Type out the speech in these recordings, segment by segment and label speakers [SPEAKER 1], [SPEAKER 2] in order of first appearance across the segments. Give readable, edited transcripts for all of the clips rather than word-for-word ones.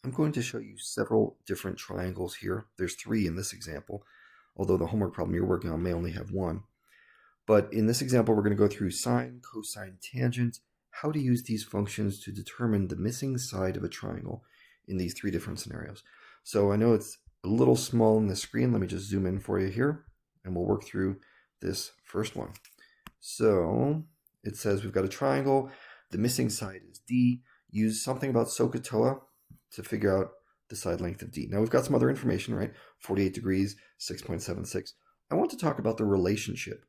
[SPEAKER 1] I'm going to show you several different triangles here. There's three in this example, although the homework problem you're working on may only have one. But in this example, we're going to go through sine, cosine, tangent, how to use these functions to determine the missing side of a triangle in these three different scenarios. So I know it's a little small on the screen. Let me just zoom in for you here, and we'll work through this first one. So it says we've got a triangle. The missing side is D. Use something about SOHCAHTOA to figure out the side length of D. Now we've got some other information, right? 48 degrees, 6.76. I want to talk about the relationship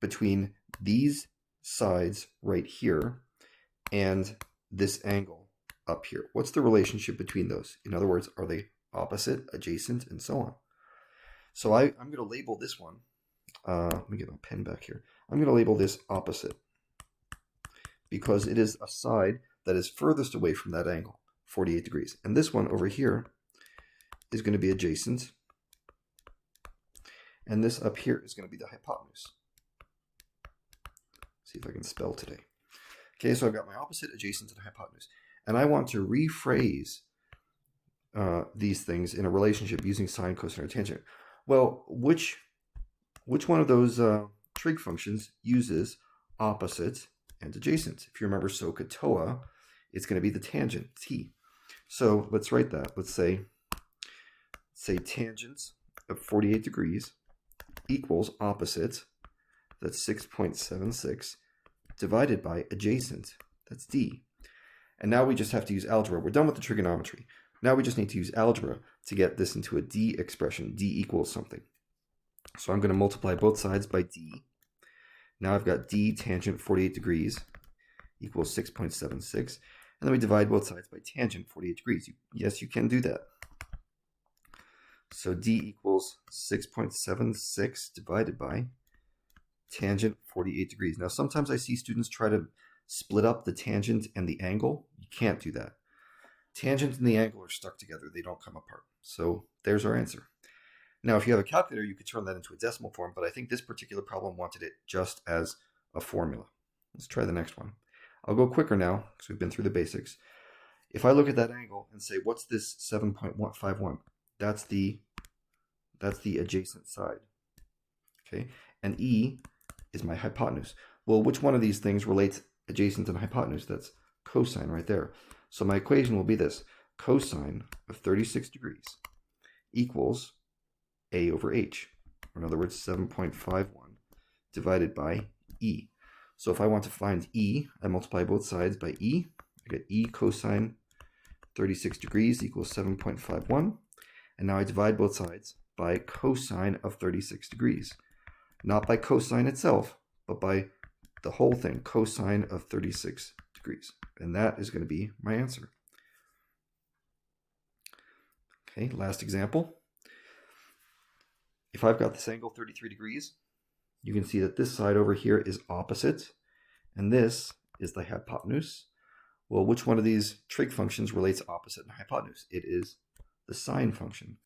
[SPEAKER 1] between these sides right here and this angle up here. What's the relationship between those? In other words, are they opposite, adjacent, and so on? So I'm going to label this one. Let me get my pen back here. I'm going to label this opposite because it is a side that is furthest away from that angle, 48 degrees. And this one over here is going to be adjacent. And this up here is going to be the hypotenuse. See if I can spell today. Okay, so I've got my opposite, adjacent, and hypotenuse. And I want to rephrase these things in a relationship using sine, cosine, or tangent. Well, which one of those trig functions uses opposite and adjacent? If you remember SOHCAHTOA, it's going to be the tangent, t. So let's write that. Let's say tangent of 48 degrees equals opposite, that's 6.76, divided by adjacent, that's d. And now we just have to use algebra. We're done with the trigonometry. Now we just need to use algebra to get this into a d expression. D equals something. So I'm going to multiply both sides by d. Now I've got d tangent 48 degrees equals 6.76. And then we divide both sides by tangent 48 degrees. Yes, you can do that. So d equals 6.76 divided by tangent 48 degrees. Now sometimes I see students try to split up the tangent and the angle. You can't do that. Tangent and the angle are stuck together. They don't come apart. So there's our answer. Now, if you have a calculator, you could turn that into a decimal form, but I think this particular problem wanted it just as a formula. Let's try the next one. I'll go quicker now because we've been through the basics. If I look at that angle and say, what's this 7.151? That's the adjacent side. Okay, and E is my hypotenuse. Well, which one of these things relates adjacent and hypotenuse? That's cosine right there. So my equation will be this. Cosine of 36 degrees equals A over H. Or in other words, 7.51 divided by E. So if I want to find E, I multiply both sides by E. I get E cosine 36 degrees equals 7.51. And now I divide both sides by cosine of 36 degrees. Not by cosine itself, but by the whole thing, cosine of 36 degrees. And that is going to be my answer. Okay, last example. If I've got this angle 33 degrees, you can see that this side over here is opposite, and this is the hypotenuse. Well, which one of these trig functions relates opposite and hypotenuse? It is the sine function.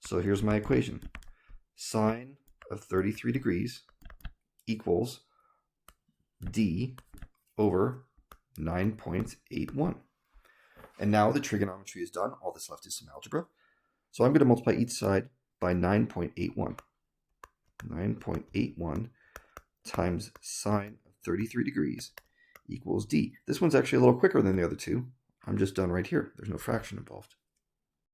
[SPEAKER 1] So here's my equation. Sine of 33 degrees equals d over 9.81. And now the trigonometry is done. All that's left is some algebra. So I'm going to multiply each side by 9.81. 9.81 times sine of 33 degrees equals d. This one's actually a little quicker than the other two. I'm just done right here. There's no fraction involved.